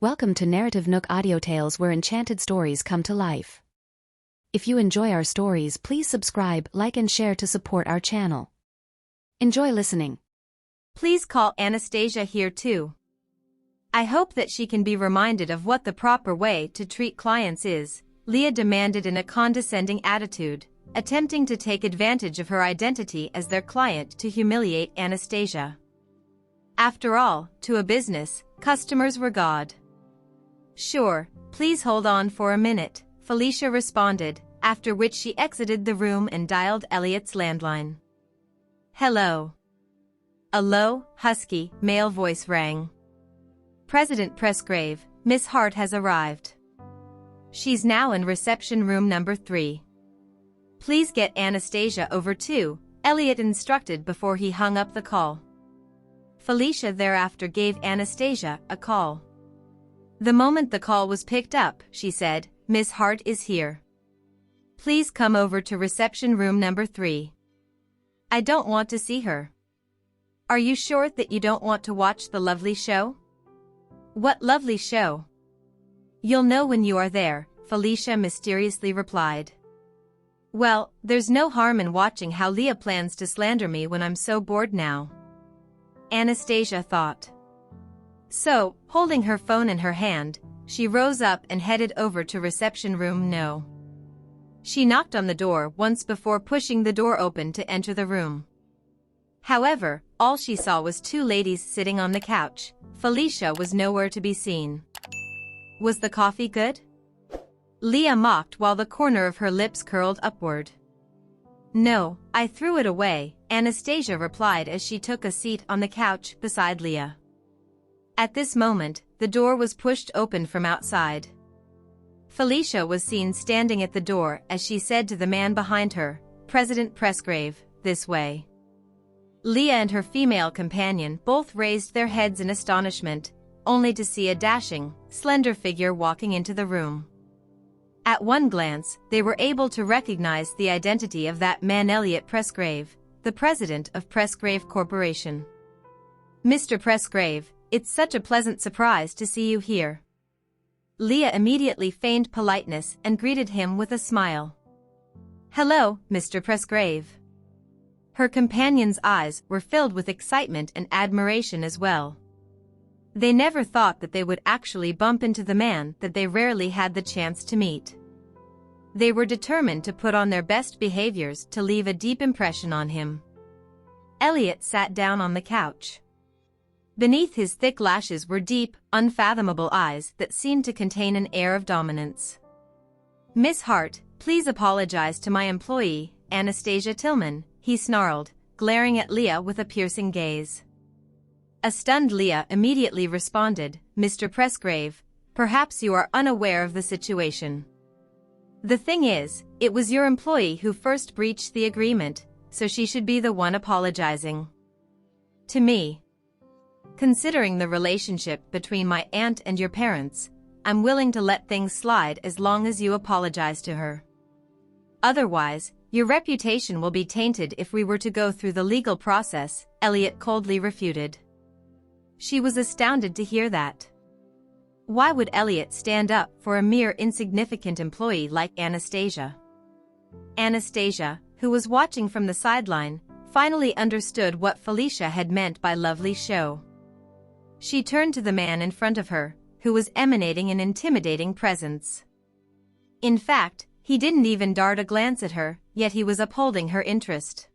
Welcome to NarrativeNook audio tales where enchanted stories come to life. If you enjoy our stories, please subscribe, like and share to support our channel. Enjoy listening. Please call Anastasia here too. I hope that she can be reminded of what the proper way to treat clients is, Leah demanded in a condescending attitude, attempting to take advantage of her identity as their client to humiliate Anastasia. After all, to a business, customers were God. Sure, please hold on for a minute, Felicia responded, after which she exited the room and dialed Elliot's landline. Hello. A low, husky, male voice rang. President Presgrave, Miss Hart has arrived. She's now in reception room number 3. Please get Anastasia over too, Elliot instructed before he hung up the call. Felicia thereafter gave Anastasia a call. The moment the call was picked up, she said, Miss Hart is here. Please come over to reception room number 3. I don't want to see her. Are you sure that you don't want to watch the lovely show? What lovely show? You'll know when you are there, Felicia mysteriously replied. Well, there's no harm in watching how Leah plans to slander me when I'm so bored now. Anastasia thought. So, holding her phone in her hand, she rose up and headed over to reception room No. She knocked on the door once before pushing the door open to enter the room. However, all she saw was 2 ladies sitting on the couch. Felicia was nowhere to be seen. Was the coffee good? Leah mocked while the corner of her lips curled upward. No, I threw it away, Anastasia replied as she took a seat on the couch beside Leah. At this moment, the door was pushed open from outside. Felicia was seen standing at the door as she said to the man behind her, President Presgrave, this way. Leah and her female companion both raised their heads in astonishment, only to see a dashing, slender figure walking into the room. At one glance, they were able to recognize the identity of that man, Elliot Presgrave, the president of Presgrave Corporation. Mr. Presgrave, it's such a pleasant surprise to see you here. Leah immediately feigned politeness and greeted him with a smile. Hello, Mr. Presgrave. Her companion's eyes were filled with excitement and admiration as well. They never thought that they would actually bump into the man that they rarely had the chance to meet. They were determined to put on their best behaviors to leave a deep impression on him. Elliot sat down on the couch. Beneath his thick lashes were deep, unfathomable eyes that seemed to contain an air of dominance. Miss Hart, please apologize to my employee, Anastasia Tillman, he snarled, glaring at Leah with a piercing gaze. A stunned Leah immediately responded, Mr. Presgrave, perhaps you are unaware of the situation. The thing is, it was your employee who first breached the agreement, so she should be the one apologizing. To me. Considering the relationship between my aunt and your parents, I'm willing to let things slide as long as you apologize to her. Otherwise, your reputation will be tainted if we were to go through the legal process, Elliot coldly refuted. She was astounded to hear that. Why would Elliot stand up for a mere insignificant employee like Anastasia? Anastasia, who was watching from the sideline, finally understood what Felicia had meant by lovely show. She turned to the man in front of her, who was emanating an intimidating presence. In fact, he didn't even dart a glance at her, yet he was upholding her interest.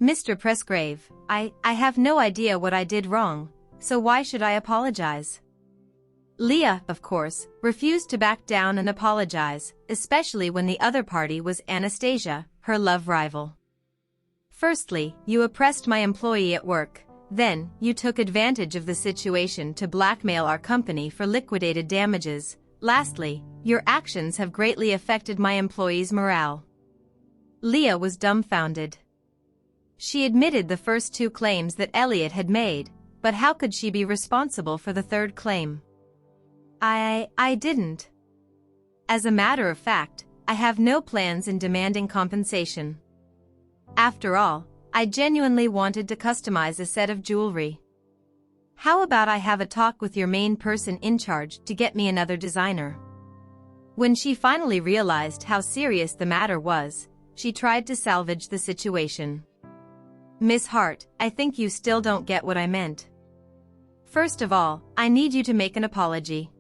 Mr. Presgrave, I have no idea what I did wrong, so why should I apologize? Leah, of course, refused to back down and apologize, especially when the other party was Anastasia, her love rival. Firstly, you oppressed my employee at work. Then, you took advantage of the situation to blackmail our company for liquidated damages. Lastly, your actions have greatly affected my employee's morale. Leah was dumbfounded. She admitted the first 2 claims that Elliot had made, but how could she be responsible for the 3rd claim? I didn't. As a matter of fact, I have no plans in demanding compensation. After all, I genuinely wanted to customize a set of jewelry. How about I have a talk with your main person in charge to get me another designer? When she finally realized how serious the matter was, she tried to salvage the situation. Miss Hart, I think you still don't get what I meant. First of all, I need you to make an apology.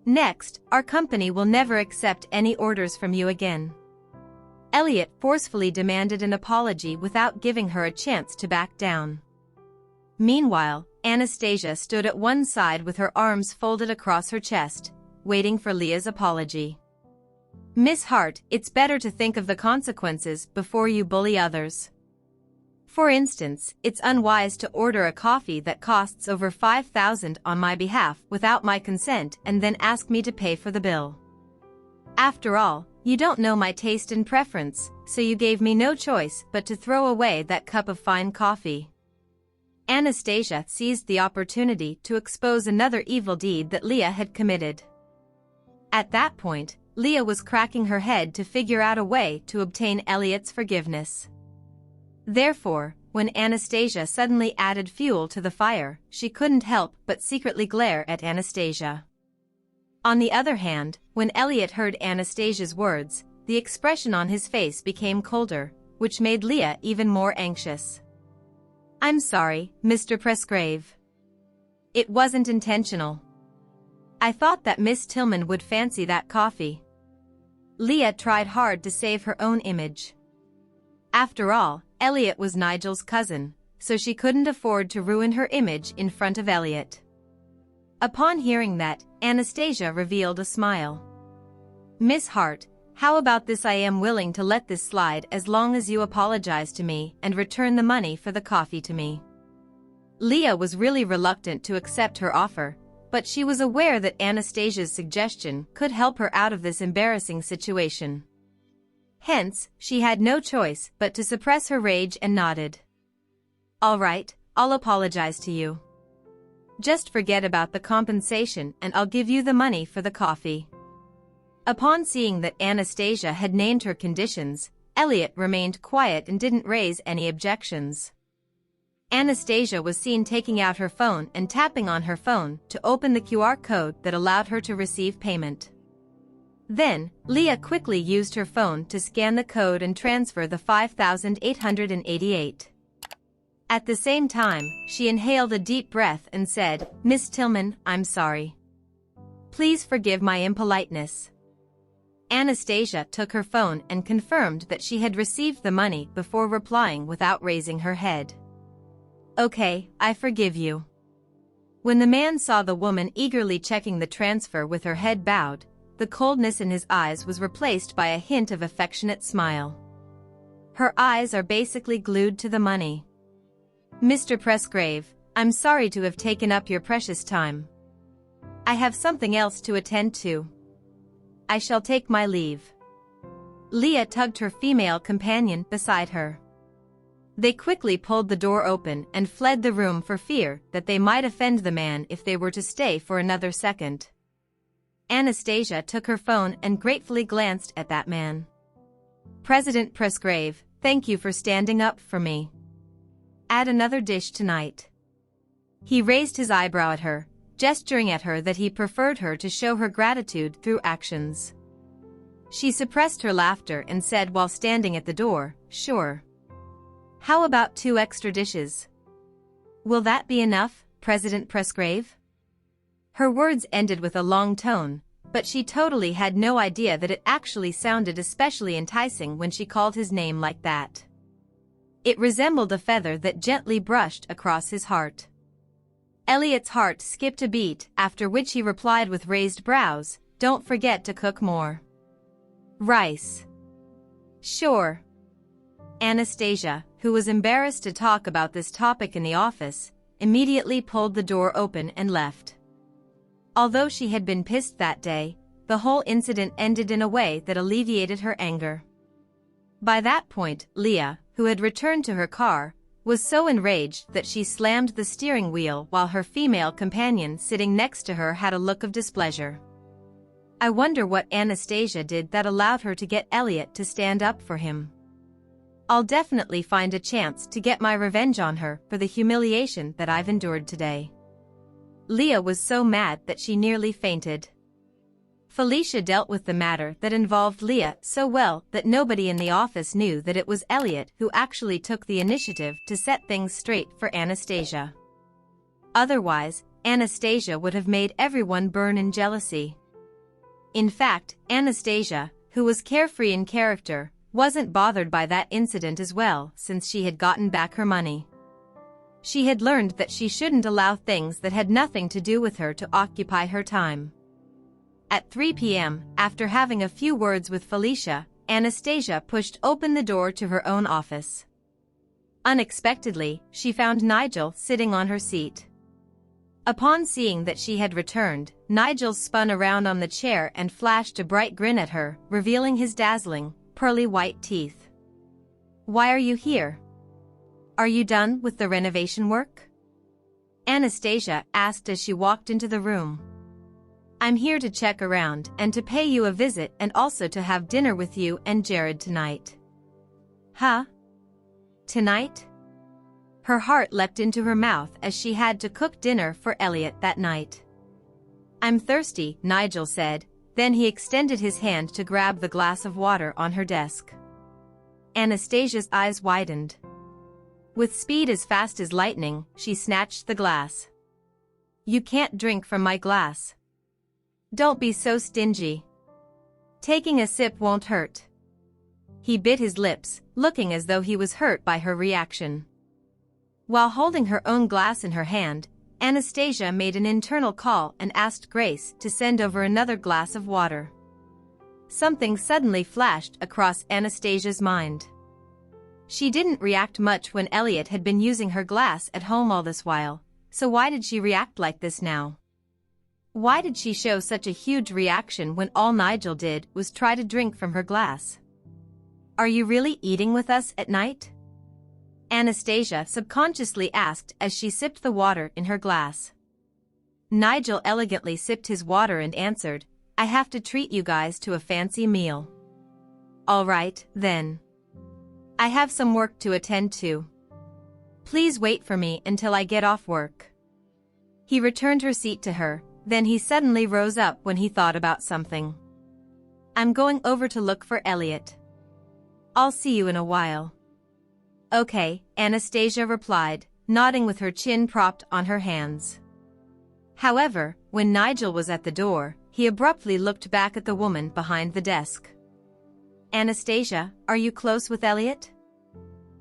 Next, our company will never accept any orders from you again. Elliot forcefully demanded an apology without giving her a chance to back down. Meanwhile, Anastasia stood at one side with her arms folded across her chest, waiting for Leah's apology. Miss Hart, it's better to think of the consequences before you bully others. For instance, it's unwise to order a coffee that costs over $5,000 on my behalf without my consent and then ask me to pay for the bill. After all, you don't know my taste and preference, so you gave me no choice but to throw away that cup of fine coffee. Anastasia seized the opportunity to expose another evil deed that Leah had committed. At that point, Leah was cracking her head to figure out a way to obtain Elliot's forgiveness. Therefore, when Anastasia suddenly added fuel to the fire, she couldn't help but secretly glare at Anastasia. On the other hand, when Elliot heard Anastasia's words, the expression on his face became colder, which made Leah even more anxious. I'm sorry, Mr. Presgrave. It wasn't intentional. I thought that Miss Tillman would fancy that coffee. Leah tried hard to save her own image. After all, Elliot was Nigel's cousin, so she couldn't afford to ruin her image in front of Elliot. Upon hearing that, Anastasia revealed a smile. Miss Hart, how about this? I am willing to let this slide as long as you apologize to me and return the money for the coffee to me. Leah was really reluctant to accept her offer, but she was aware that Anastasia's suggestion could help her out of this embarrassing situation. Hence, she had no choice but to suppress her rage and nodded. All right, I'll apologize to you. Just forget about the compensation and I'll give you the money for the coffee. Upon seeing that Anastasia had named her conditions, Elliot remained quiet and didn't raise any objections. Anastasia was seen taking out her phone and tapping on her phone to open the QR code that allowed her to receive payment. Then, Leah quickly used her phone to scan the code and transfer the $5,888. At the same time, she inhaled a deep breath and said, Miss Tillman, I'm sorry. Please forgive my impoliteness. Anastasia took her phone and confirmed that she had received the money before replying without raising her head. Okay, I forgive you. When the man saw the woman eagerly checking the transfer with her head bowed, the coldness in his eyes was replaced by a hint of affectionate smile. Her eyes are basically glued to the money. Mr. Presgrave, I'm sorry to have taken up your precious time. I have something else to attend to. I shall take my leave. Leah tugged her female companion beside her. They quickly pulled the door open and fled the room for fear that they might offend the man if they were to stay for another second. Anastasia took her phone and gratefully glanced at that man. President Presgrave, thank you for standing up for me. Add another dish tonight. He raised his eyebrow at her, gesturing at her that he preferred her to show her gratitude through actions. She suppressed her laughter and said while standing at the door, Sure. How about 2 extra dishes? Will that be enough, President Presgrave? Her words ended with a long tone, but she totally had no idea that it actually sounded especially enticing when she called his name like that. It resembled a feather that gently brushed across his heart. Elliot's heart skipped a beat, after which he replied with raised brows, Don't forget to cook more rice. Sure. Anastasia, who was embarrassed to talk about this topic in the office, immediately pulled the door open and left. Although she had been pissed that day, the whole incident ended in a way that alleviated her anger. By that point, Leah, who had returned to her car, was so enraged that she slammed the steering wheel while her female companion sitting next to her had a look of displeasure. I wonder what Anastasia did that allowed her to get Elliot to stand up for him. I'll definitely find a chance to get my revenge on her for the humiliation that I've endured today. Leah was so mad that she nearly fainted. Felicia dealt with the matter that involved Leah so well that nobody in the office knew that it was Elliot who actually took the initiative to set things straight for Anastasia. Otherwise, Anastasia would have made everyone burn in jealousy. In fact, Anastasia, who was carefree in character, wasn't bothered by that incident as well since she had gotten back her money. She had learned that she shouldn't allow things that had nothing to do with her to occupy her time. At 3 p.m., after having a few words with Felicia, Anastasia pushed open the door to her own office. Unexpectedly, she found Nigel sitting on her seat. Upon seeing that she had returned, Nigel spun around on the chair and flashed a bright grin at her, revealing his dazzling, pearly white teeth. "Why are you here? Are you done with the renovation work?" Anastasia asked as she walked into the room. "I'm here to check around and to pay you a visit and also to have dinner with you and Jared tonight." "Huh? Tonight?" Her heart leapt into her mouth as she had to cook dinner for Elliot that night. "I'm thirsty," Nigel said, then he extended his hand to grab the glass of water on her desk. Anastasia's eyes widened. With speed as fast as lightning, she snatched the glass. "You can't drink from my glass. Don't be so stingy. Taking a sip won't hurt." He bit his lips, looking as though he was hurt by her reaction. While holding her own glass in her hand, Anastasia made an internal call and asked Grace to send over another glass of water. Something suddenly flashed across Anastasia's mind. She didn't react much when Elliot had been using her glass at home all this while, so why did she react like this now? Why did she show such a huge reaction when all Nigel did was try to drink from her glass? "Are you really eating with us at night?" Anastasia subconsciously asked as she sipped the water in her glass. Nigel elegantly sipped his water and answered, "I have to treat you guys to a fancy meal." "All right, then. I have some work to attend to. Please wait for me until I get off work." He returned her seat to her, then he suddenly rose up when he thought about something. "I'm going over to look for Elliot. I'll see you in a while." "Okay," Anastasia replied, nodding with her chin propped on her hands. However, when Nigel was at the door, he abruptly looked back at the woman behind the desk. "Anastasia, are you close with Elliot?"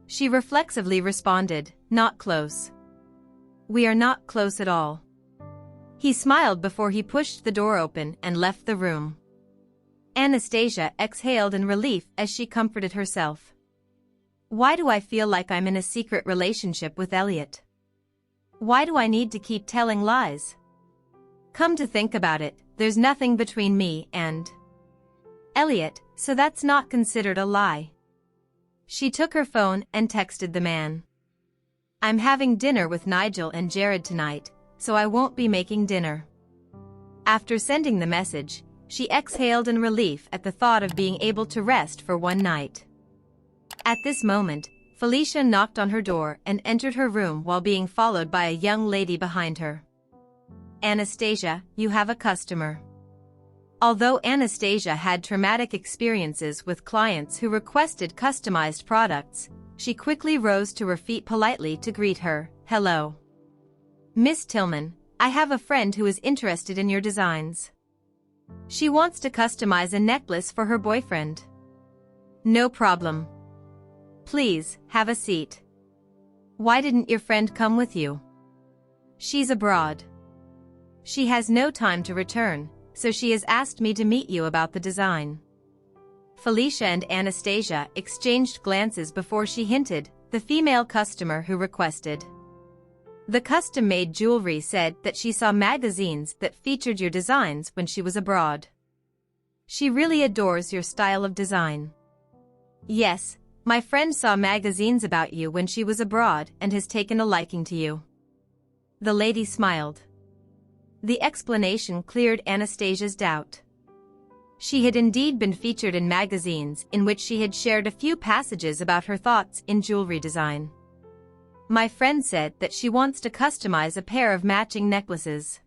She reflexively responded, "Not close. We are not close at all." He smiled before he pushed the door open and left the room. Anastasia exhaled in relief as she comforted herself. "Why do I feel like I'm in a secret relationship with Elliot? Why do I need to keep telling lies? Come to think about it, there's nothing between me and Elliot, so that's not considered a lie." She took her phone and texted the man. "I'm having dinner with Nigel and Jared tonight, so I won't be making dinner." After sending the message, she exhaled in relief at the thought of being able to rest for one night. At this moment, Felicia knocked on her door and entered her room while being followed by a young lady behind her. "Anastasia, you have a customer." Although Anastasia had traumatic experiences with clients who requested customized products, she quickly rose to her feet politely to greet her. "Hello. Miss Tillman, I have a friend who is interested in your designs. She wants to customize a necklace for her boyfriend." "No problem. Please, have a seat. Why didn't your friend come with you?" "She's abroad. She has no time to return, so she has asked me to meet you about the design." Felicia and Anastasia exchanged glances before she hinted, "The female customer who requested the custom-made jewelry said that she saw magazines that featured your designs when she was abroad. She really adores your style of design." "Yes, my friend saw magazines about you when she was abroad and has taken a liking to you." The lady smiled. The explanation cleared Anastasia's doubt. She had indeed been featured in magazines in which she had shared a few passages about her thoughts in jewelry design. My friend said that she wants to customize a pair of matching necklaces.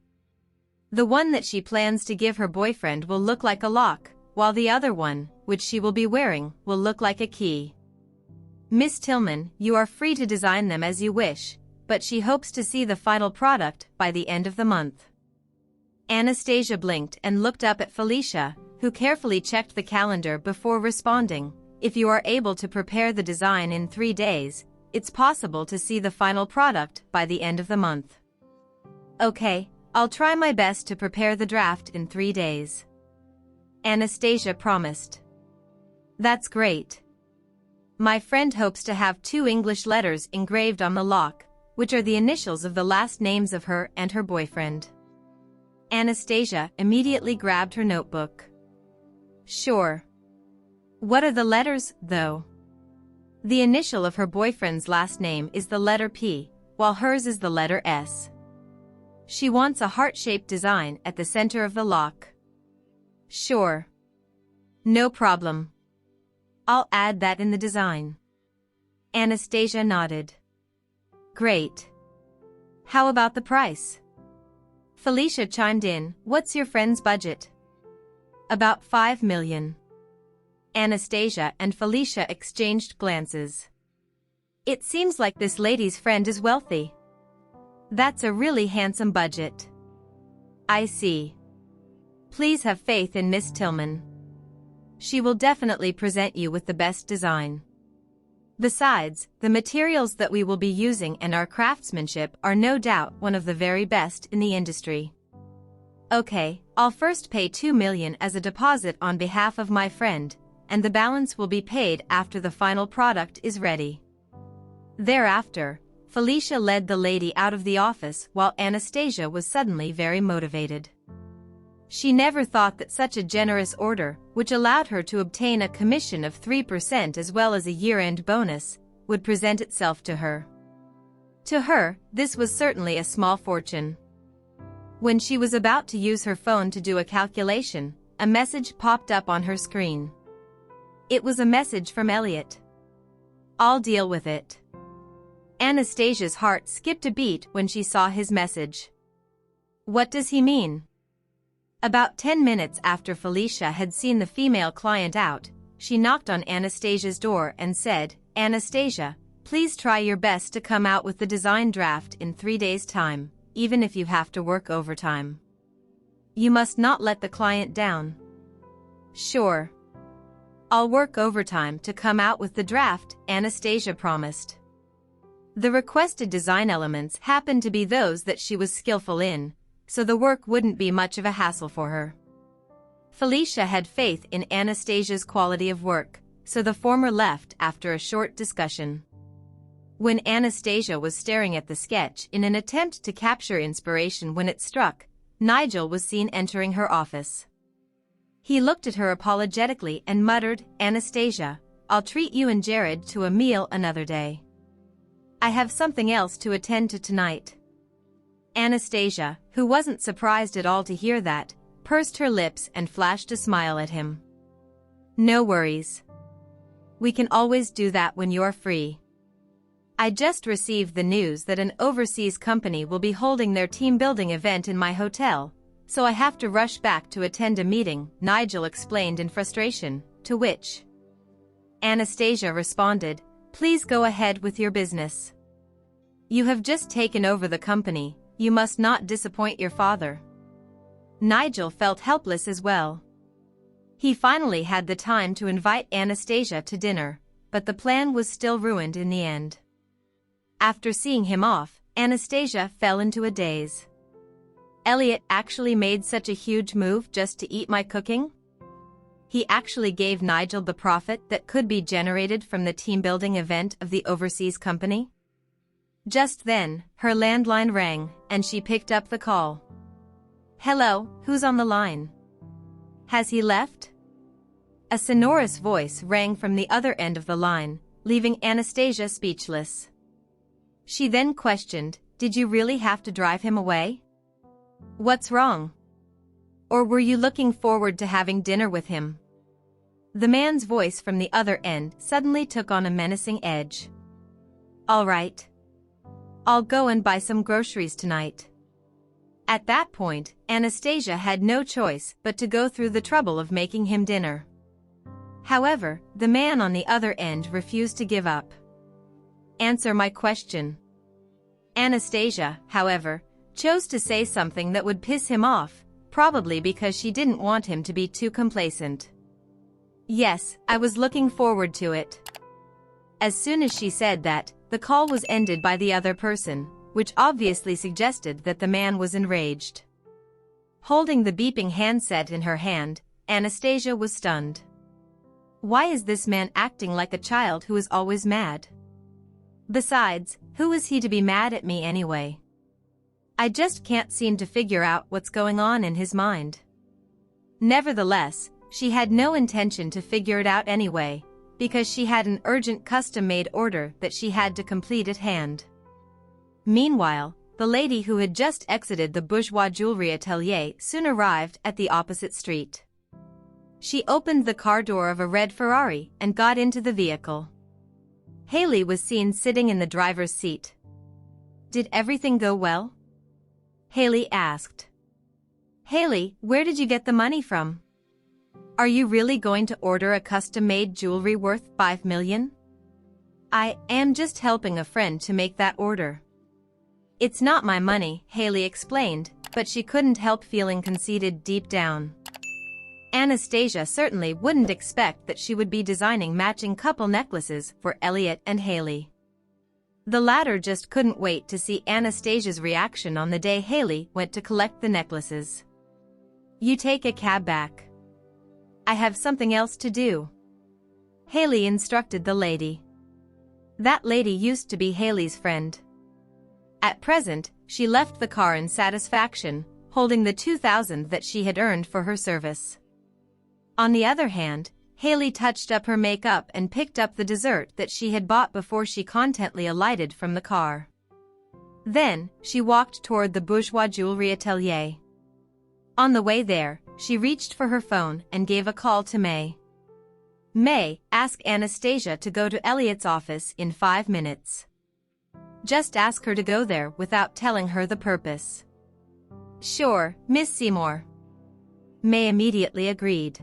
The one that she plans to give her boyfriend will look like a lock, while the other one, which she will be wearing, will look like a key. Miss Tillman, you are free to design them as you wish, but she hopes to see the final product by the end of the month. Anastasia blinked and looked up at Felicia, who carefully checked the calendar before responding. If you are able to prepare the design in 3 days, it's possible to see the final product by the end of the month. Okay, I'll try my best to prepare the draft in 3 days. Anastasia promised. That's great. My friend hopes to have 2 English letters engraved on the lock, which are the initials of the last names of her and her boyfriend. Anastasia immediately grabbed her notebook. Sure. What are the letters, though? The initial of her boyfriend's last name is the letter P, while hers is the letter S. She wants a heart-shaped design at the center of the lock. Sure. No problem. I'll add that in the design. Anastasia nodded. Great. How about the price? Felicia chimed in. What's your friend's budget? About 5 million. Anastasia and Felicia exchanged glances. It seems like this lady's friend is wealthy. That's a really handsome budget. I see. Please have faith in Miss Tillman. She will definitely present you with the best design. Besides, the materials that we will be using and our craftsmanship are no doubt one of the very best in the industry. Okay, I'll first pay 2 million as a deposit on behalf of my friend, and the balance will be paid after the final product is ready. Thereafter, Felicia led the lady out of the office while Anastasia was suddenly very motivated. She never thought that such a generous order, which allowed her to obtain a commission of 3% as well as a year-end bonus, would present itself to her. To her, this was certainly a small fortune. When she was about to use her phone to do a calculation, a message popped up on her screen. It was a message from Elliot. I'll deal with it. Anastasia's heart skipped a beat when she saw his message. What does he mean? About 10 minutes after Felicia had seen the female client out, she knocked on Anastasia's door and said, Anastasia, please try your best to come out with the design draft in 3 days' time, even if you have to work overtime. You must not let the client down. Sure. I'll work overtime to come out with the draft, Anastasia promised. The requested design elements happened to be those that she was skillful in, so the work wouldn't be much of a hassle for her. Felicia had faith in Anastasia's quality of work, so the former left after a short discussion. When Anastasia was staring at the sketch in an attempt to capture inspiration when it struck, Nigel was seen entering her office. He looked at her apologetically and muttered, Anastasia, I'll treat you and Jared to a meal another day. I have something else to attend to tonight. Anastasia, who wasn't surprised at all to hear that, pursed her lips and flashed a smile at him. No worries. We can always do that when you're free. I just received the news that an overseas company will be holding their team-building event in my hotel, so I have to rush back to attend a meeting, Nigel explained in frustration, to which Anastasia responded, Please go ahead with your business. You have just taken over the company, you must not disappoint your father. Nigel felt helpless as well. He finally had the time to invite Anastasia to dinner, but the plan was still ruined in the end. After seeing him off, Anastasia fell into a daze. Elliot actually made such a huge move just to eat my cooking? He actually gave Nigel the profit that could be generated from the team-building event of the overseas company? Just then, her landline rang, and she picked up the call. Hello, who's on the line? Has he left? A sonorous voice rang from the other end of the line, leaving Anastasia speechless. She then questioned, Did you really have to drive him away? What's wrong? Or were you looking forward to having dinner with him? The man's voice from the other end suddenly took on a menacing edge. All right. I'll go and buy some groceries tonight." At that point, Anastasia had no choice but to go through the trouble of making him dinner. However, the man on the other end refused to give up. "Answer my question." Anastasia, however, chose to say something that would piss him off, probably because she didn't want him to be too complacent. "Yes, I was looking forward to it." As soon as she said that, the call was ended by the other person, which obviously suggested that the man was enraged. Holding the beeping handset in her hand, Anastasia was stunned. Why is this man acting like a child who is always mad? Besides, who is he to be mad at me anyway? I just can't seem to figure out what's going on in his mind. Nevertheless, she had no intention to figure it out anyway, because she had an urgent custom-made order that she had to complete at hand. Meanwhile, the lady who had just exited the bourgeois jewelry atelier soon arrived at the opposite street. She opened the car door of a red Ferrari and got into the vehicle. Haley was seen sitting in the driver's seat. "Did everything go well?" Haley asked. "Haley, where did you get the money from? Are you really going to order a custom-made jewelry worth $5 million? I am just helping a friend to make that order." "It's not my money," Haley explained, but she couldn't help feeling conceited deep down. Anastasia certainly wouldn't expect that she would be designing matching couple necklaces for Elliot and Haley. The latter just couldn't wait to see Anastasia's reaction on the day Haley went to collect the necklaces. "You take a cab back. I have something else to do," Haley instructed the lady. That lady used to be Haley's friend. At present, she left the car in satisfaction, holding the $2,000 that she had earned for her service. On the other hand, Haley touched up her makeup and picked up the dessert that she had bought before she contentedly alighted from the car. Then, she walked toward the bourgeois jewelry atelier. On the way there, she reached for her phone and gave a call to May. "May, ask Anastasia to go to Elliot's office in 5 minutes. Just ask her to go there without telling her the purpose." "Sure, Miss Seymour." May immediately agreed.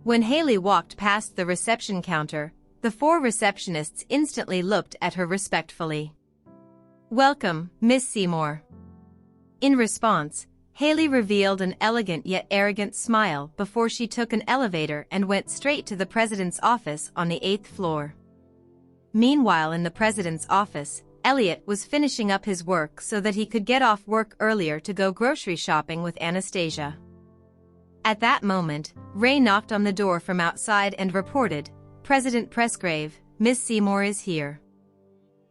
When Haley walked past the reception counter, the 4 receptionists instantly looked at her respectfully. "Welcome, Miss Seymour." In response, Haley revealed an elegant yet arrogant smile before she took an elevator and went straight to the president's office on the 8th floor. Meanwhile, in the president's office, Elliot was finishing up his work so that he could get off work earlier to go grocery shopping with Anastasia. At that moment, Ray knocked on the door from outside and reported, "President Presgrave, Miss Seymour is here."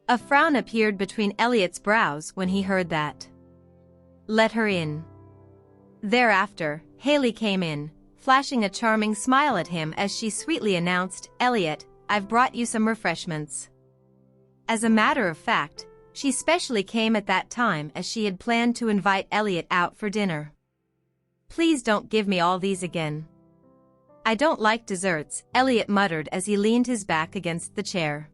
A frown appeared between Elliot's brows when he heard that. "Let her in." Thereafter, Haley came in, flashing a charming smile at him as she sweetly announced, "Elliot, I've brought you some refreshments." As a matter of fact, she specially came at that time as she had planned to invite Elliot out for dinner. "Please don't give me all these again." "I don't like desserts," Elliot muttered as he leaned his back against the chair.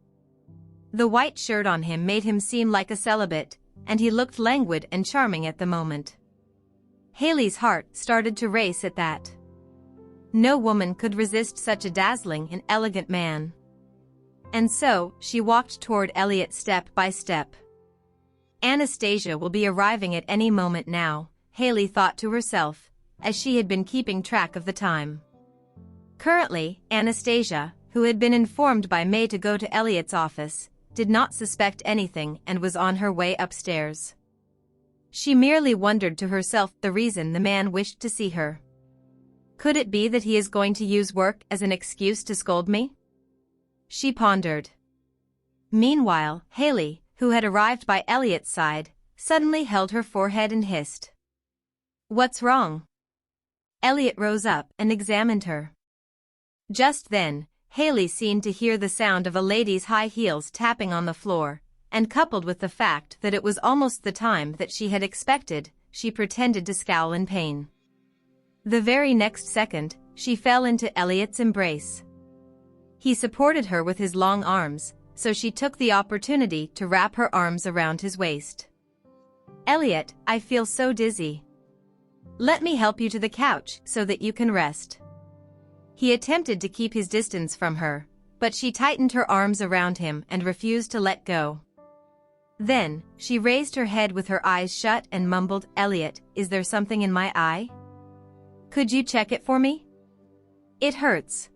The white shirt on him made him seem like a celibate, and he looked languid and charming at the moment. Haley's heart started to race at that. No woman could resist such a dazzling and elegant man. And so, she walked toward Elliot step by step. Anastasia will be arriving at any moment now, Haley thought to herself, as she had been keeping track of the time. Currently, Anastasia, who had been informed by May to go to Elliot's office, did not suspect anything and was on her way upstairs. She merely wondered to herself the reason the man wished to see her. Could it be that he is going to use work as an excuse to scold me? She pondered. Meanwhile, Haley, who had arrived by Elliot's side, suddenly held her forehead and hissed. "What's wrong?" Elliot rose up and examined her. Just then, Haley seemed to hear the sound of a lady's high heels tapping on the floor, and coupled with the fact that it was almost the time that she had expected, she pretended to scowl in pain. The very next second, she fell into Elliot's embrace. He supported her with his long arms, so she took the opportunity to wrap her arms around his waist. "Elliot, I feel so dizzy. Let me help you to the couch so that you can rest." He attempted to keep his distance from her, but she tightened her arms around him and refused to let go. Then, she raised her head with her eyes shut and mumbled, "Elliot, is there something in my eye? Could you check it for me? It hurts."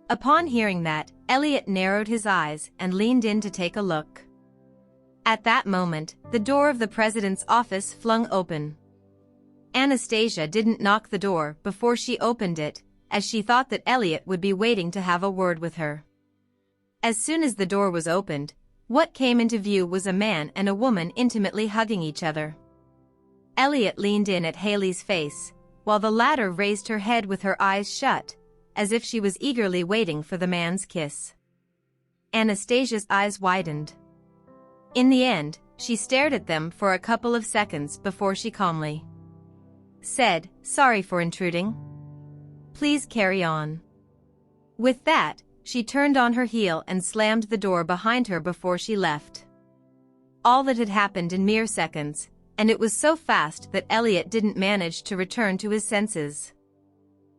Upon hearing that, Elliot narrowed his eyes and leaned in to take a look. At that moment, the door of the president's office flung open. Anastasia didn't knock the door before she opened it, as she thought that Elliot would be waiting to have a word with her. As soon as the door was opened, what came into view was a man and a woman intimately hugging each other. Elliot leaned in at Haley's face, while the latter raised her head with her eyes shut, as if she was eagerly waiting for the man's kiss. Anastasia's eyes widened. In the end, she stared at them for a couple of seconds before she calmly said, "Sorry for intruding. Please carry on." With that, she turned on her heel and slammed the door behind her before she left. All that had happened in mere seconds, and it was so fast that Elliot didn't manage to return to his senses.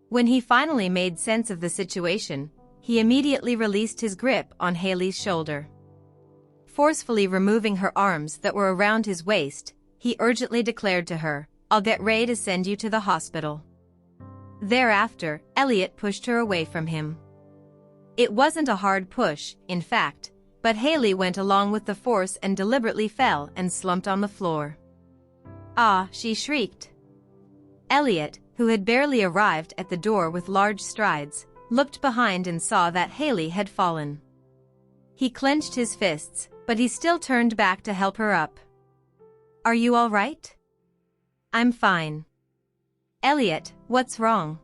When he finally made sense of the situation, he immediately released his grip on Haley's shoulder. Forcefully removing her arms that were around his waist, he urgently declared to her, "I'll get Ray to send you to the hospital." Thereafter, Elliot pushed her away from him. It wasn't a hard push, in fact, but Haley went along with the force and deliberately fell and slumped on the floor. "Ah!" she shrieked. Elliot, who had barely arrived at the door with large strides, looked behind and saw that Haley had fallen. He clenched his fists, but he still turned back to help her up. "Are you all right?" "I'm fine." "Elliot, what's wrong?"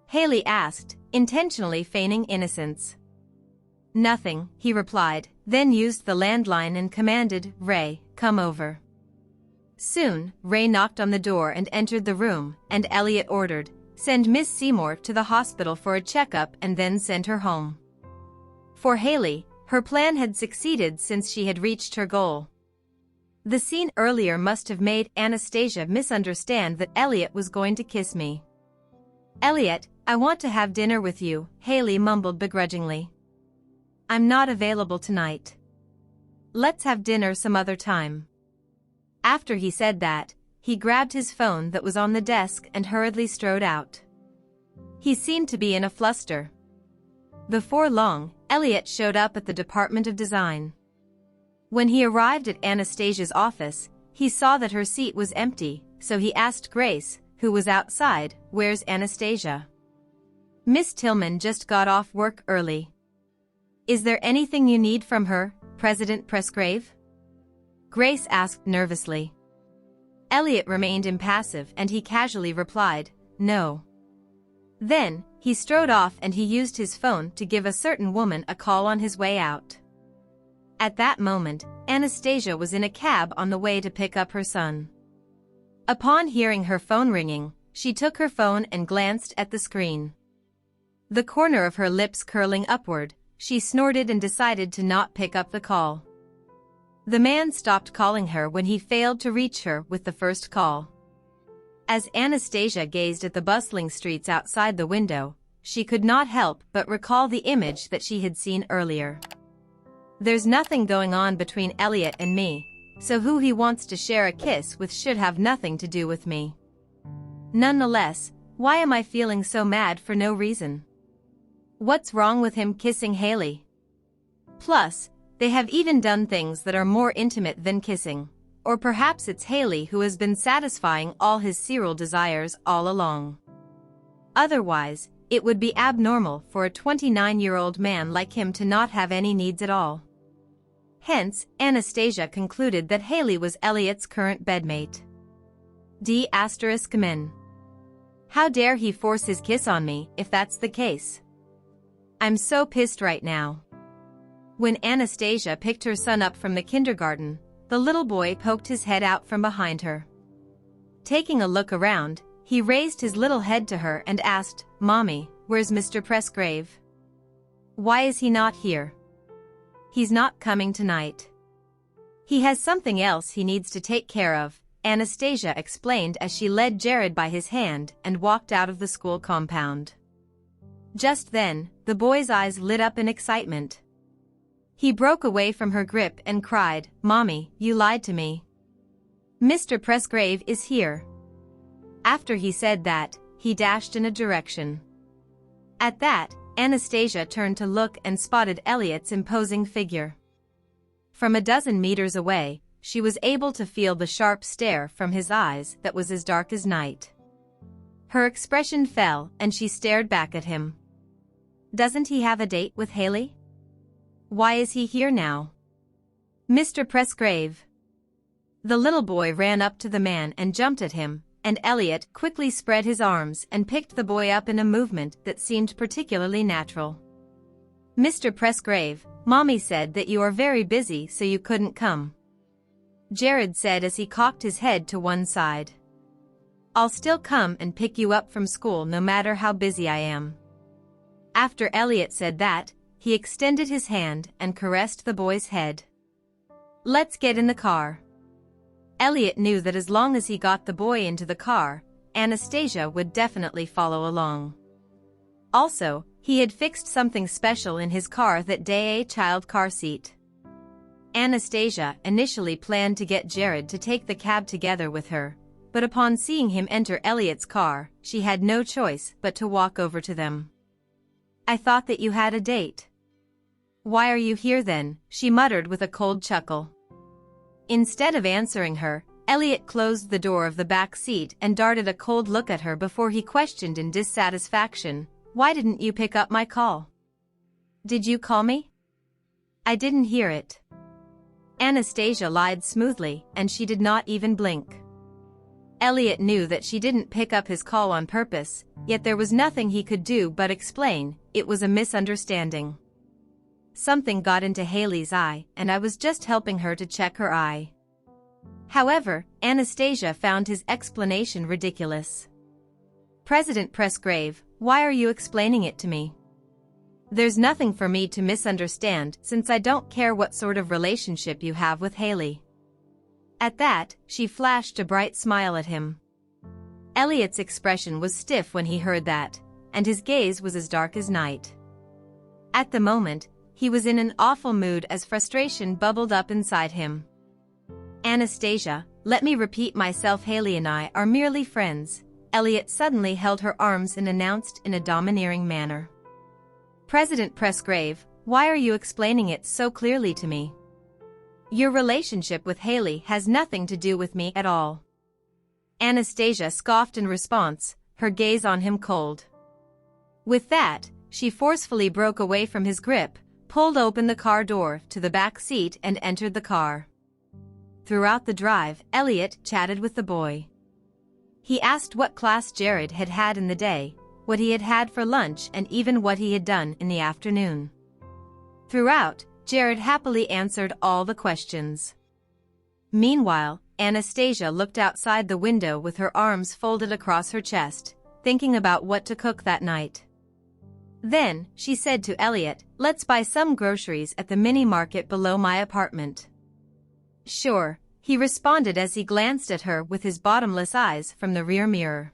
Haley asked, intentionally feigning innocence. "Nothing," he replied, then used the landline and commanded, "Ray, come over." Soon, Ray knocked on the door and entered the room, and Elliot ordered, "Send Miss Seymour to the hospital for a checkup and then send her home." For Haley, her plan had succeeded since she had reached her goal. The scene earlier must have made Anastasia misunderstand that Elliot was going to kiss me. "Elliot, I want to have dinner with you," Haley mumbled begrudgingly. "I'm not available tonight. Let's have dinner some other time." After he said that, he grabbed his phone that was on the desk and hurriedly strode out. He seemed to be in a fluster. Before long, Elliot showed up at the Department of Design. When he arrived at Anastasia's office, he saw that her seat was empty, so he asked Grace, who was outside, "Where's Anastasia?" "Miss Tillman just got off work early." "Is there anything you need from her, President Presgrave?" Grace asked nervously. Elliot remained impassive and he casually replied, "No." Then, he strode off and he used his phone to give a certain woman a call on his way out. At that moment, Anastasia was in a cab on the way to pick up her son. Upon hearing her phone ringing, she took her phone and glanced at the screen. The corner of her lips curling upward, she snorted and decided to not pick up the call. The man stopped calling her when he failed to reach her with the first call. As Anastasia gazed at the bustling streets outside the window, she could not help but recall the image that she had seen earlier. There's nothing going on between Elliot and me, so who he wants to share a kiss with should have nothing to do with me. Nonetheless, why am I feeling so mad for no reason? What's wrong with him kissing Haley? Plus, they have even done things that are more intimate than kissing. Or perhaps it's Haley who has been satisfying all his serial desires all along. Otherwise, it would be abnormal for a 29-year-old man like him to not have any needs at all. Hence, Anastasia concluded that Haley was Elliot's current bedmate. D*men. How dare he force his kiss on me if that's the case? I'm so pissed right now. When Anastasia picked her son up from the kindergarten, the little boy poked his head out from behind her. Taking a look around, he raised his little head to her and asked, "Mommy, where's Mr. Presgrave? Why is he not here?" He's not coming tonight. He has something else he needs to take care of, Anastasia explained as she led Jared by his hand and walked out of the school compound. Just then, the boy's eyes lit up in excitement. He broke away from her grip and cried, "Mommy, you lied to me. Mr. Presgrave is here." After he said that, he dashed in a direction. At that, Anastasia turned to look and spotted Elliot's imposing figure. From a dozen meters away, she was able to feel the sharp stare from his eyes that was as dark as night. Her expression fell and she stared back at him. Doesn't he have a date with Haley? Why is he here now? Mr. Presgrave. The little boy ran up to the man and jumped at him, and Elliot quickly spread his arms and picked the boy up in a movement that seemed particularly natural. Mr. Presgrave, Mommy said that you are very busy so you couldn't come. Jared said as he cocked his head to one side. I'll still come and pick you up from school no matter how busy I am. After Elliot said that, he extended his hand and caressed the boy's head. Let's get in the car. Elliot knew that as long as he got the boy into the car, Anastasia would definitely follow along. Also, he had fixed something special in his car that day, a child car seat. Anastasia initially planned to get Jared to take the cab together with her, but upon seeing him enter Elliot's car, she had no choice but to walk over to them. I thought that you had a date. Why are you here then? She muttered with a cold chuckle. Instead of answering her, Elliot closed the door of the back seat and darted a cold look at her before he questioned in dissatisfaction, why didn't you pick up my call? Did you call me? I didn't hear it. Anastasia lied smoothly, and she did not even blink. Elliot knew that she didn't pick up his call on purpose, yet there was nothing he could do but explain, it was a misunderstanding. Something got into Haley's eye, and I was just helping her to check her eye. However, Anastasia found his explanation ridiculous. President Presgrave, why are you explaining it to me? There's nothing for me to misunderstand since I don't care what sort of relationship you have with Haley. At that, she flashed a bright smile at him. Elliot's expression was stiff when he heard that, and his gaze was as dark as night. At the moment, he was in an awful mood as frustration bubbled up inside him. Anastasia, let me repeat myself, Haley and I are merely friends. Elliot suddenly held her arms and announced in a domineering manner. President Presgrave, why are you explaining it so clearly to me? Your relationship with Haley has nothing to do with me at all. Anastasia scoffed in response, her gaze on him cold. With that, she forcefully broke away from his grip, pulled open the car door to the back seat and entered the car. Throughout the drive, Elliot chatted with the boy. He asked what class Jared had had in the day, what he had had for lunch, and even what he had done in the afternoon. Throughout, Jared happily answered all the questions. Meanwhile, Anastasia looked outside the window with her arms folded across her chest, thinking about what to cook that night. Then, she said to Elliot, let's buy some groceries at the mini-market below my apartment. Sure, he responded as he glanced at her with his bottomless eyes from the rear mirror.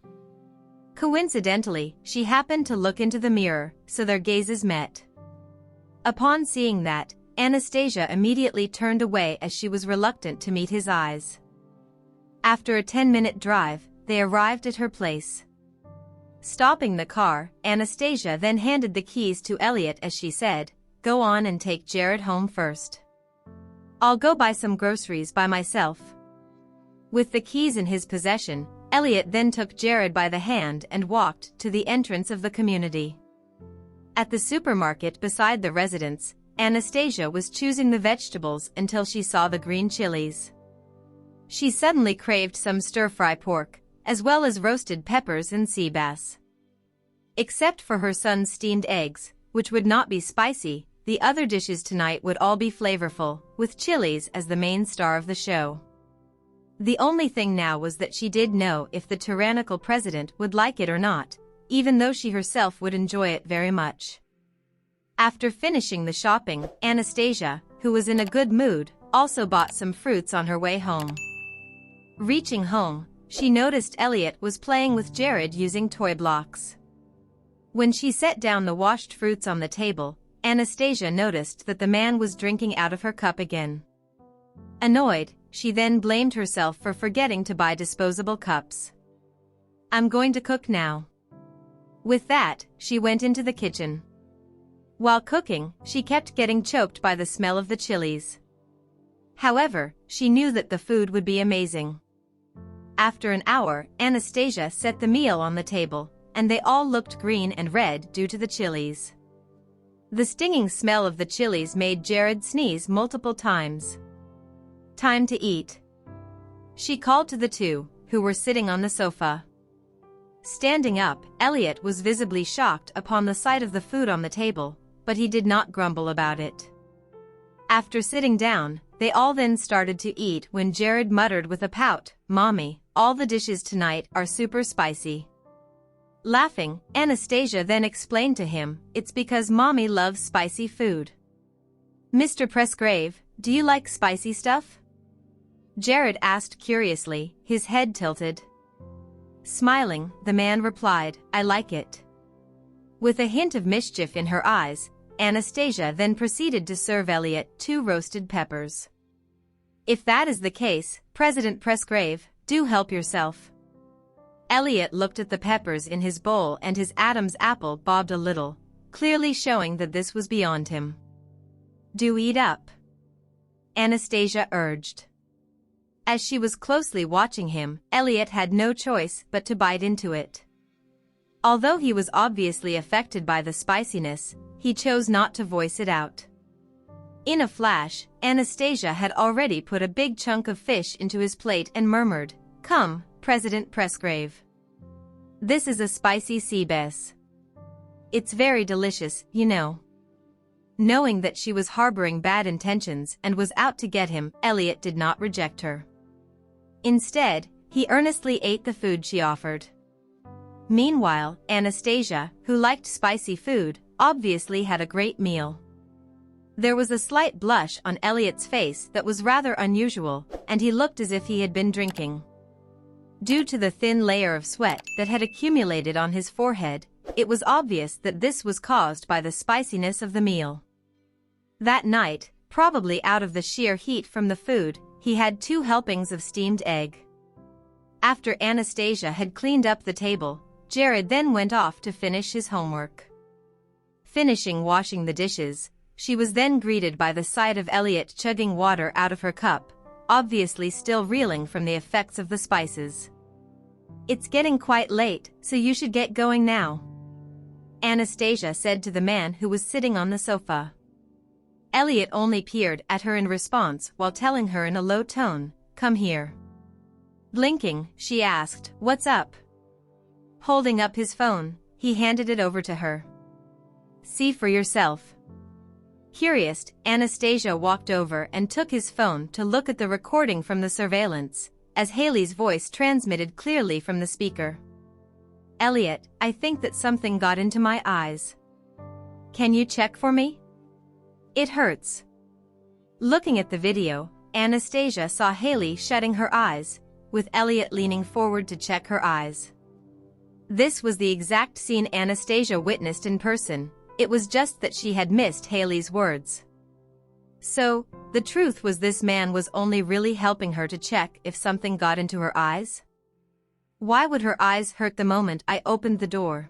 Coincidentally, she happened to look into the mirror, so their gazes met. Upon seeing that, Anastasia immediately turned away as she was reluctant to meet his eyes. After a 10-minute drive, they arrived at her place. Stopping the car, Anastasia then handed the keys to Elliot as she said, go on and take Jared home first. I'll go buy some groceries by myself. With the keys in his possession, Elliot then took Jared by the hand and walked to the entrance of the community. At the supermarket beside the residence, Anastasia was choosing the vegetables until she saw the green chilies. She suddenly craved some stir-fry pork, as well as roasted peppers and sea bass. Except for her son's steamed eggs, which would not be spicy, the other dishes tonight would all be flavorful, with chilies as the main star of the show. The only thing now was that she did know if the tyrannical president would like it or not, even though she herself would enjoy it very much. After finishing the shopping, Anastasia, who was in a good mood, also bought some fruits on her way home. Reaching home, she noticed Elliot was playing with Jared using toy blocks. When she set down the washed fruits on the table, Anastasia noticed that the man was drinking out of her cup again. Annoyed, she then blamed herself for forgetting to buy disposable cups. "I'm going to cook now." With that, she went into the kitchen. While cooking, she kept getting choked by the smell of the chilies. However, she knew that the food would be amazing. After an hour, Anastasia set the meal on the table, and they all looked green and red due to the chilies. The stinging smell of the chilies made Jared sneeze multiple times. "Time to eat," she called to the two, who were sitting on the sofa. Standing up, Elliot was visibly shocked upon the sight of the food on the table, but he did not grumble about it. After sitting down, they all then started to eat when Jared muttered with a pout, "Mommy, all the dishes tonight are super spicy." Laughing, Anastasia then explained to him, "It's because Mommy loves spicy food." "Mr. Presgrave, do you like spicy stuff?" Jared asked curiously, his head tilted. Smiling, the man replied, "I like it." With a hint of mischief in her eyes, Anastasia then proceeded to serve Elliot 2 roasted peppers. "If that is the case, President Presgrave, do help yourself." Elliot looked at the peppers in his bowl and his Adam's apple bobbed a little, clearly showing that this was beyond him. "Do eat up," Anastasia urged. As she was closely watching him, Elliot had no choice but to bite into it. Although he was obviously affected by the spiciness, he chose not to voice it out. In a flash, Anastasia had already put a big chunk of fish into his plate and murmured, "Come, President Presgrave. This is a spicy sea bass. It's very delicious, you know." Knowing that she was harboring bad intentions and was out to get him, Elliot did not reject her. Instead, he earnestly ate the food she offered. Meanwhile, Anastasia, who liked spicy food, obviously had a great meal. There was a slight blush on Elliot's face that was rather unusual, and he looked as if he had been drinking. Due to the thin layer of sweat that had accumulated on his forehead, it was obvious that this was caused by the spiciness of the meal. That night, probably out of the sheer heat from the food, he had 2 helpings of steamed egg. After Anastasia had cleaned up the table, Jared then went off to finish his homework. Finishing washing the dishes, she was then greeted by the sight of Elliot chugging water out of her cup, obviously still reeling from the effects of the spices. "It's getting quite late, so you should get going now," Anastasia said to the man who was sitting on the sofa. Elliot only peered at her in response while telling her in a low tone, "Come here." Blinking, she asked, "What's up?" Holding up his phone, he handed it over to her. "See for yourself." Curious, Anastasia walked over and took his phone to look at the recording from the surveillance, as Haley's voice transmitted clearly from the speaker. "Elliot, I think that something got into my eyes. Can you check for me? It hurts." Looking at the video, Anastasia saw Haley shutting her eyes, with Elliot leaning forward to check her eyes. This was the exact scene Anastasia witnessed in person. It was just that she had missed Haley's words. So, the truth was this man was only really helping her to check if something got into her eyes? Why would her eyes hurt the moment I opened the door?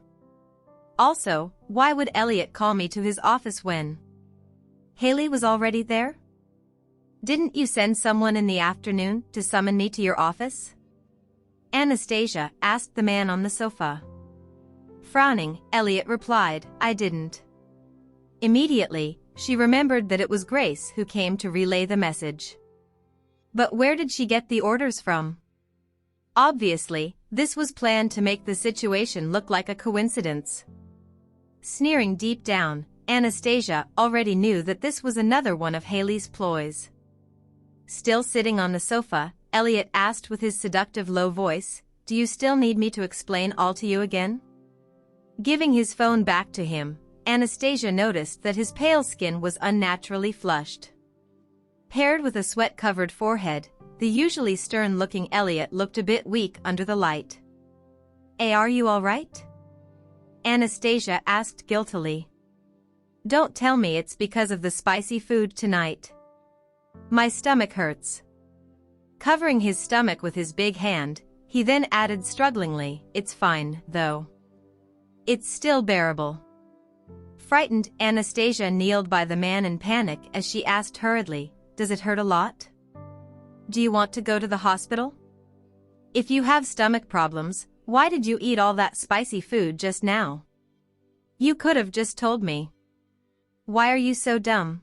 Also, why would Elliot call me to his office when Haley was already there? Didn't you send someone in the afternoon to summon me to your office? Anastasia asked the man on the sofa. Frowning, Elliot replied, "I didn't." Immediately, she remembered that it was Grace who came to relay the message. But where did she get the orders from? Obviously, this was planned to make the situation look like a coincidence. Sneering deep down, Anastasia already knew that this was another one of Haley's ploys. Still sitting on the sofa, Elliot asked with his seductive low voice, "Do you still need me to explain all to you again?" Giving his phone back to him, Anastasia noticed that his pale skin was unnaturally flushed. Paired with a sweat-covered forehead, the usually stern-looking Elliot looked a bit weak under the light. "Hey, are you all right?" Anastasia asked guiltily. "Don't tell me it's because of the spicy food tonight. My stomach hurts." Covering his stomach with his big hand, he then added strugglingly, "It's fine, though. It's still bearable." Frightened, Anastasia kneeled by the man in panic as she asked hurriedly, "Does it hurt a lot? Do you want to go to the hospital? If you have stomach problems, why did you eat all that spicy food just now? You could have just told me. Why are you so dumb?"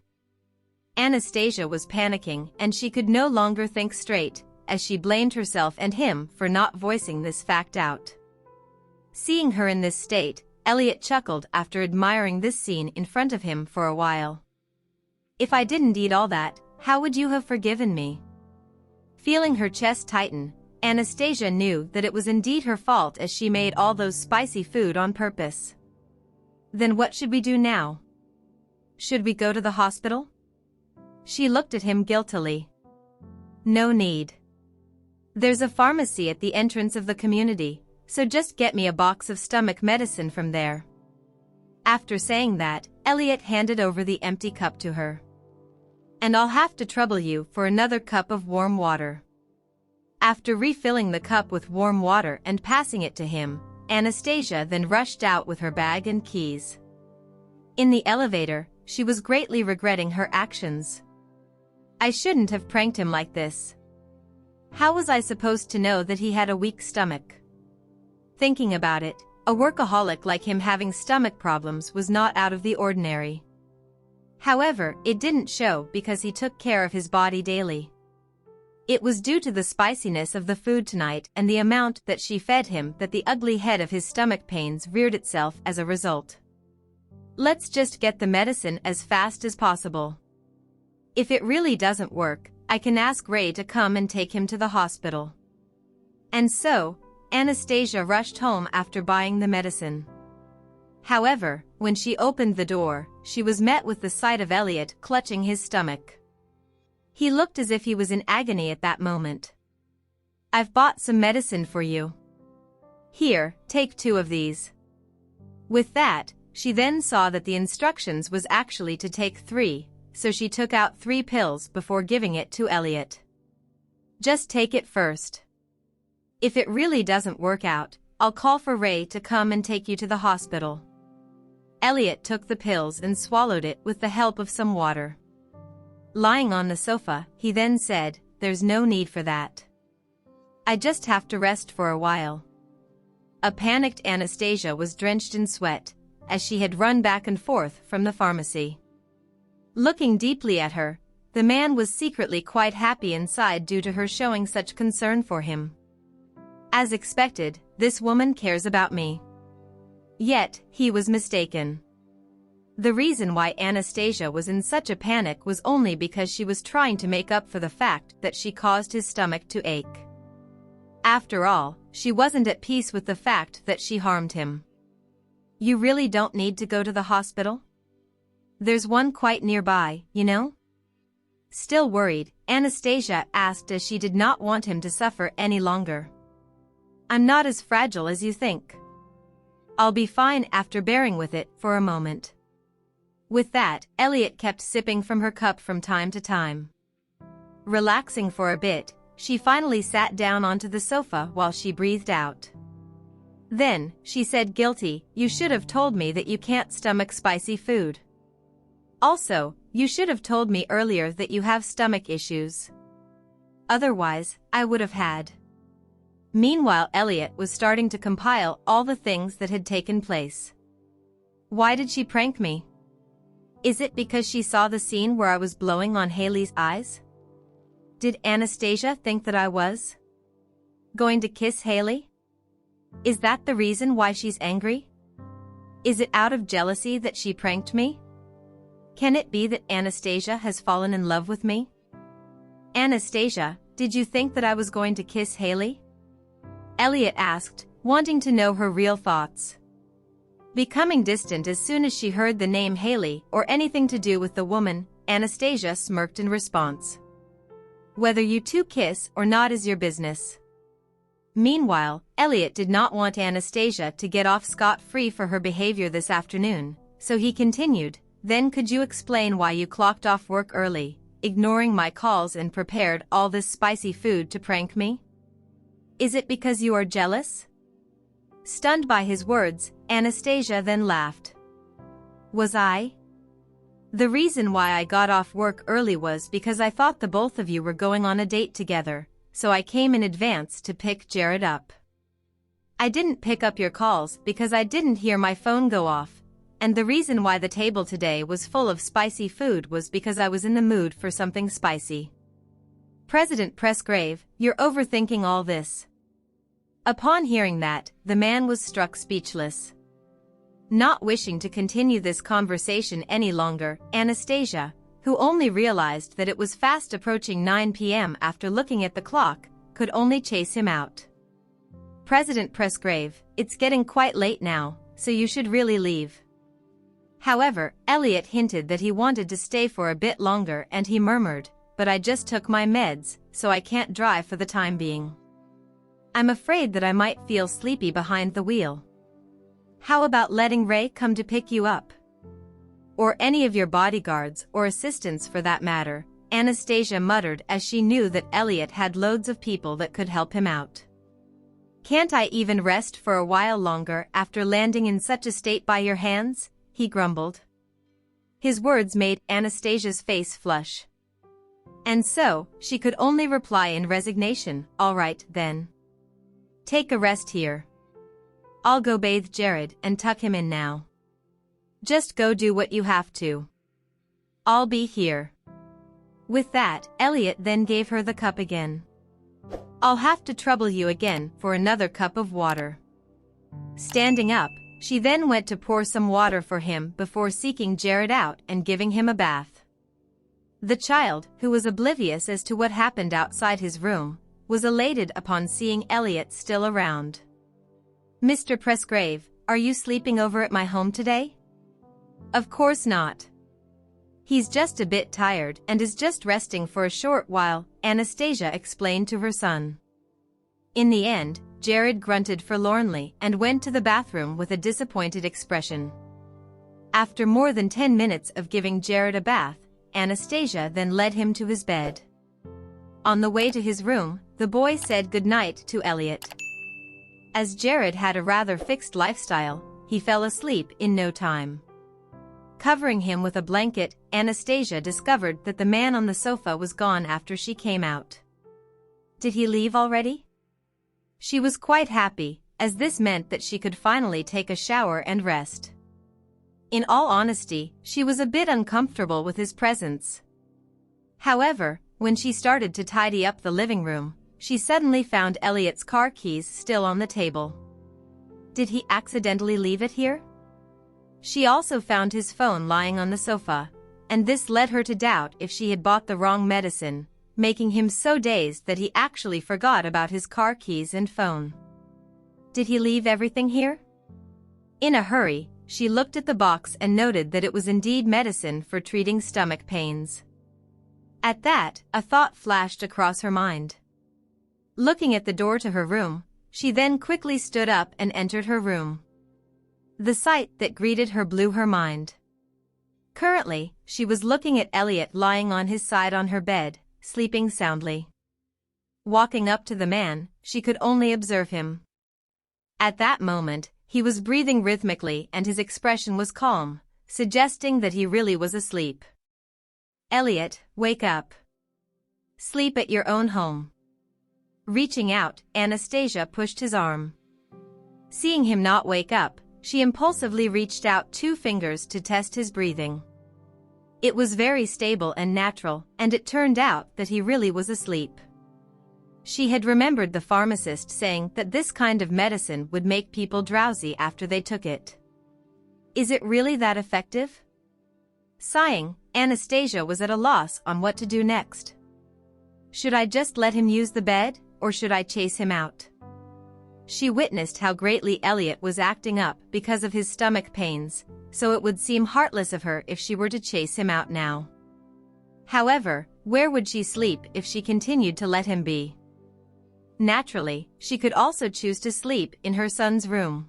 Anastasia was panicking and she could no longer think straight, as she blamed herself and him for not voicing this fact out. Seeing her in this state, Elliot chuckled after admiring this scene in front of him for a while. "If I didn't eat all that, how would you have forgiven me?" Feeling her chest tighten, Anastasia knew that it was indeed her fault as she made all those spicy food on purpose. "Then what should we do now? Should we go to the hospital?" She looked at him guiltily. "No need. There's a pharmacy at the entrance of the community, so just get me a box of stomach medicine from there." After saying that, Elliot handed over the empty cup to her. "And I'll have to trouble you for another cup of warm water." After refilling the cup with warm water and passing it to him, Anastasia then rushed out with her bag and keys. In the elevator, she was greatly regretting her actions. "I shouldn't have pranked him like this. How was I supposed to know that he had a weak stomach?" Thinking about it, a workaholic like him having stomach problems was not out of the ordinary. However, it didn't show because he took care of his body daily. It was due to the spiciness of the food tonight and the amount that she fed him that the ugly head of his stomach pains reared itself as a result. "Let's just get the medicine as fast as possible. If it really doesn't work, I can ask Ray to come and take him to the hospital." And so, Anastasia rushed home after buying the medicine. However, when she opened the door, she was met with the sight of Elliot clutching his stomach. He looked as if he was in agony at that moment. "I've bought some medicine for you. Here, take 2 of these." With that, she then saw that the instructions was actually to take 3, so she took out 3 pills before giving it to Elliot. "Just take it first. If it really doesn't work out, I'll call for Ray to come and take you to the hospital." Elliot took the pills and swallowed it with the help of some water. Lying on the sofa, he then said, "There's no need for that. I just have to rest for a while." A panicked Anastasia was drenched in sweat, as she had run back and forth from the pharmacy. Looking deeply at her, the man was secretly quite happy inside due to her showing such concern for him. As expected, this woman cares about me. Yet, he was mistaken. The reason why Anastasia was in such a panic was only because she was trying to make up for the fact that she caused his stomach to ache. After all, she wasn't at peace with the fact that she harmed him. "You really don't need to go to the hospital? There's one quite nearby, you know?" Still worried, Anastasia asked as she did not want him to suffer any longer. "I'm not as fragile as you think. I'll be fine after bearing with it for a moment." With that, Elliot kept sipping from her cup from time to time. Relaxing for a bit, she finally sat down onto the sofa while she breathed out. Then, she said guilty, "You should have told me that you can't stomach spicy food. Also, you should have told me earlier that you have stomach issues. Otherwise, I would have had." Meanwhile, Elliot was starting to compile all the things that had taken place. Why did she prank me? Is it because she saw the scene where I was blowing on Haley's eyes? Did Anastasia think that I was going to kiss Haley? Is that the reason why she's angry? Is it out of jealousy that she pranked me? Can it be that Anastasia has fallen in love with me? "Anastasia, did you think that I was going to kiss Haley?" Elliot asked, wanting to know her real thoughts. Becoming distant as soon as she heard the name Haley or anything to do with the woman, Anastasia smirked in response. Whether you two kiss or not is your business. Meanwhile, Elliot did not want Anastasia to get off scot-free for her behavior this afternoon, so he continued, "Then could you explain why you clocked off work early, ignoring my calls and prepared all this spicy food to prank me? Is it because you are jealous?" Stunned by his words, Anastasia then laughed. "Was I? The reason why I got off work early was because I thought the both of you were going on a date together, so I came in advance to pick Jared up. I didn't pick up your calls because I didn't hear my phone go off, and the reason why the table today was full of spicy food was because I was in the mood for something spicy." President Pressgrave, "You're overthinking all this." Upon hearing that, the man was struck speechless. Not wishing to continue this conversation any longer, Anastasia, who only realized that it was fast approaching 9 p.m. after looking at the clock, could only chase him out. "President Pressgrave, it's getting quite late now, so you should really leave." However, Elliot hinted that he wanted to stay for a bit longer and he murmured, "But I just took my meds, so I can't drive for the time being. I'm afraid that I might feel sleepy behind the wheel. How about letting Ray come to pick you up? Or any of your bodyguards or assistants for that matter," Anastasia muttered as she knew that Elliot had loads of people that could help him out. "Can't I even rest for a while longer after landing in such a state by your hands?" he grumbled. His words made Anastasia's face flush. And so, she could only reply in resignation, "All right, then. Take a rest here. I'll go bathe Jared and tuck him in now. Just go do what you have to. I'll be here." With that, Elliot then gave her the cup again. "I'll have to trouble you again for another cup of water." Standing up, she then went to pour some water for him before seeking Jared out and giving him a bath. The child, who was oblivious as to what happened outside his room, was elated upon seeing Elliot still around. "Mr. Pressgrave, are you sleeping over at my home today?" "Of course not. He's just a bit tired and is just resting for a short while," Anastasia explained to her son. In the end, Jared grunted forlornly and went to the bathroom with a disappointed expression. After more than 10 minutes of giving Jared a bath, Anastasia then led him to his bed. On the way to his room, the boy said goodnight to Elliot. As Jared had a rather fixed lifestyle, he fell asleep in no time. Covering him with a blanket, Anastasia discovered that the man on the sofa was gone after she came out. Did he leave already? She was quite happy, as this meant that she could finally take a shower and rest. In all honesty, she was a bit uncomfortable with his presence. However, when she started to tidy up the living room, she suddenly found Elliot's car keys still on the table. Did he accidentally leave it here? She also found his phone lying on the sofa, and this led her to doubt if she had bought the wrong medicine, making him so dazed that he actually forgot about his car keys and phone. Did he leave everything here? In a hurry, she looked at the box and noted that it was indeed medicine for treating stomach pains. At that, a thought flashed across her mind. Looking at the door to her room, she then quickly stood up and entered her room. The sight that greeted her blew her mind. Currently, she was looking at Elliot lying on his side on her bed, sleeping soundly. Walking up to the man, she could only observe him. At that moment, he was breathing rhythmically and his expression was calm, suggesting that he really was asleep. "Elliot, wake up. Sleep at your own home." Reaching out, Anastasia pushed his arm. Seeing him not wake up, she impulsively reached out 2 fingers to test his breathing. It was very stable and natural, and it turned out that he really was asleep. She had remembered the pharmacist saying that this kind of medicine would make people drowsy after they took it. Is it really that effective? Sighing, Anastasia was at a loss on what to do next. Should I just let him use the bed, or should I chase him out? She witnessed how greatly Elliot was acting up because of his stomach pains, so it would seem heartless of her if she were to chase him out now. However, where would she sleep if she continued to let him be? Naturally, she could also choose to sleep in her son's room.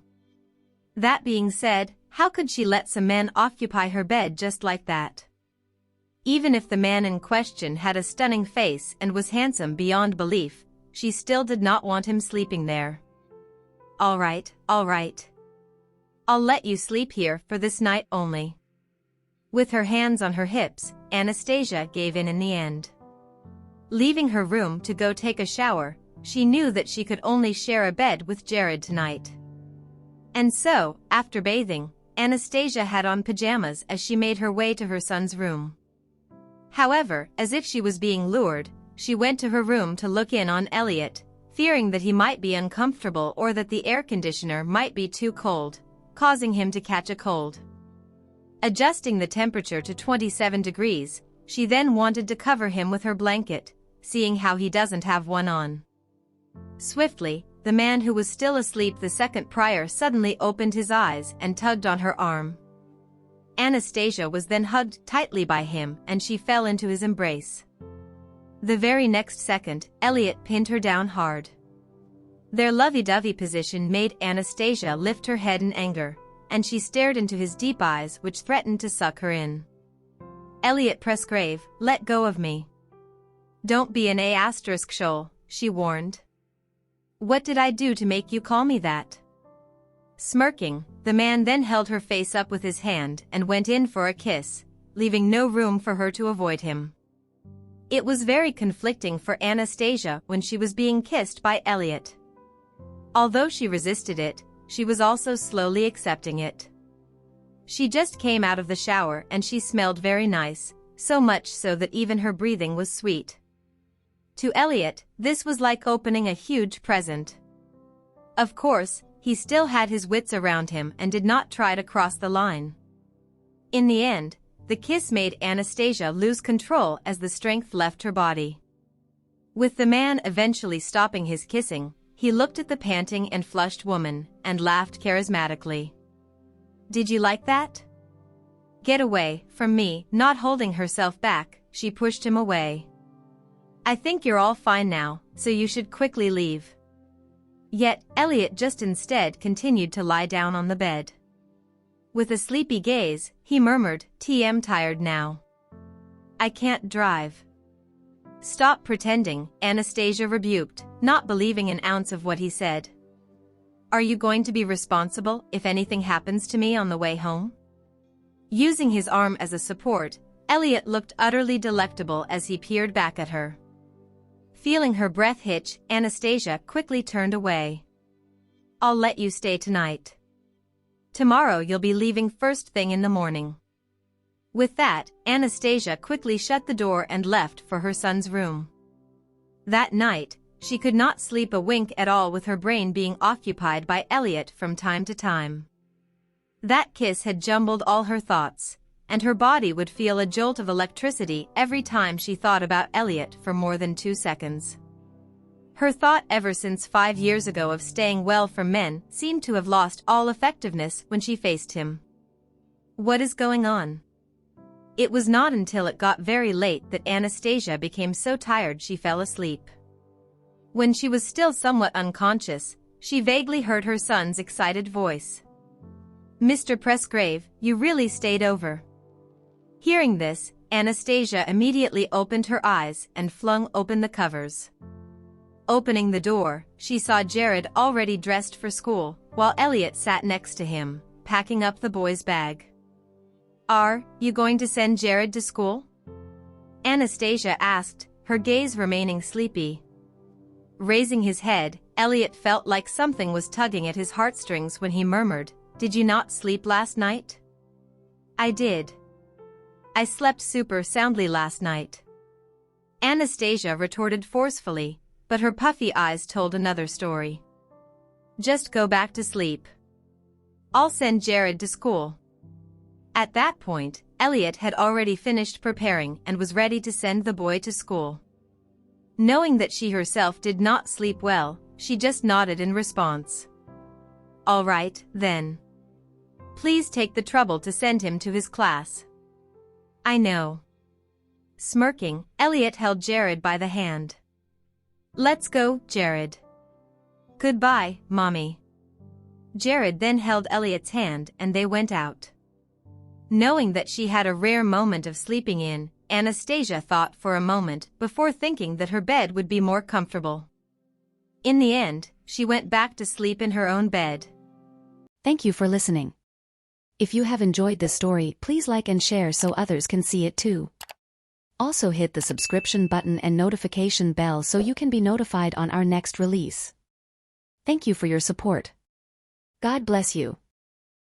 That being said, how could she let some man occupy her bed just like that? Even if the man in question had a stunning face and was handsome beyond belief, she still did not want him sleeping there. All right. I'll let you sleep here for this night only. With her hands on her hips, Anastasia gave in the end. Leaving her room to go take a shower, she knew that she could only share a bed with Jared tonight. And so, after bathing, Anastasia had on pajamas as she made her way to her son's room. However, as if she was being lured, she went to her room to look in on Elliot, fearing that he might be uncomfortable or that the air conditioner might be too cold, causing him to catch a cold. Adjusting the temperature to 27 degrees, she then wanted to cover him with her blanket, seeing how he doesn't have one on. Swiftly, the man who was still asleep the second prior suddenly opened his eyes and tugged on her arm. Anastasia was then hugged tightly by him and she fell into his embrace. The very next second, Elliot pinned her down hard. Their lovey-dovey position made Anastasia lift her head in anger, and she stared into his deep eyes which threatened to suck her in. Elliot Presgrave, let go of me. Don't be an A****, she warned. What did I do to make you call me that? Smirking, the man then held her face up with his hand and went in for a kiss, leaving no room for her to avoid him. It was very conflicting for Anastasia when she was being kissed by Elliot. Although she resisted it, she was also slowly accepting it. She just came out of the shower and she smelled very nice, so much so that even her breathing was sweet. To Elliot, this was like opening a huge present. Of course, he still had his wits around him and did not try to cross the line. In the end, the kiss made Anastasia lose control as the strength left her body. With the man eventually stopping his kissing, he looked at the panting and flushed woman and laughed charismatically. Did you like that? Get away from me. Not holding herself back, she pushed him away. I think you're all fine now, so you should quickly leave. Yet, Elliot just instead continued to lie down on the bed. With a sleepy gaze, he murmured, "I'm tired now. I can't drive." Stop pretending, Anastasia rebuked, not believing an ounce of what he said. Are you going to be responsible if anything happens to me on the way home? Using his arm as a support, Elliot looked utterly delectable as he peered back at her. Feeling her breath hitch, Anastasia quickly turned away. I'll let you stay tonight. Tomorrow you'll be leaving first thing in the morning. With that, Anastasia quickly shut the door and left for her son's room. That night, she could not sleep a wink at all with her brain being occupied by Elliot from time to time. That kiss had jumbled all her thoughts, and her body would feel a jolt of electricity every time she thought about Elliot for more than 2 seconds. Her thought ever since 5 years ago of staying well from men seemed to have lost all effectiveness when she faced him. What is going on? It was not until it got very late that Anastasia became so tired she fell asleep. When she was still somewhat unconscious, she vaguely heard her son's excited voice. Mr. Presgrave, you really stayed over. Hearing this, Anastasia immediately opened her eyes and flung open the covers. Opening the door, she saw Jared already dressed for school, while Elliot sat next to him, packing up the boy's bag. Are you going to send Jared to school? Anastasia asked, her gaze remaining sleepy. Raising his head, Elliot felt like something was tugging at his heartstrings when he murmured, "Did you not sleep last night?" I did. I slept super soundly last night. Anastasia retorted forcefully, but her puffy eyes told another story. Just go back to sleep. I'll send Jared to school. At that point, Elliot had already finished preparing and was ready to send the boy to school. Knowing that she herself did not sleep well, she just nodded in response. All right, then. Please take the trouble to send him to his class. I know. Smirking, Elliot held Jared by the hand. "Let's go, Jared." "Goodbye, Mommy." Jared then held Elliot's hand and they went out. Knowing that she had a rare moment of sleeping in, Anastasia thought for a moment before thinking that her bed would be more comfortable. In the end, she went back to sleep in her own bed. Thank you for listening. If you have enjoyed this story, please like and share so others can see it too. Also hit the subscription button and notification bell so you can be notified on our next release. Thank you for your support. God bless you.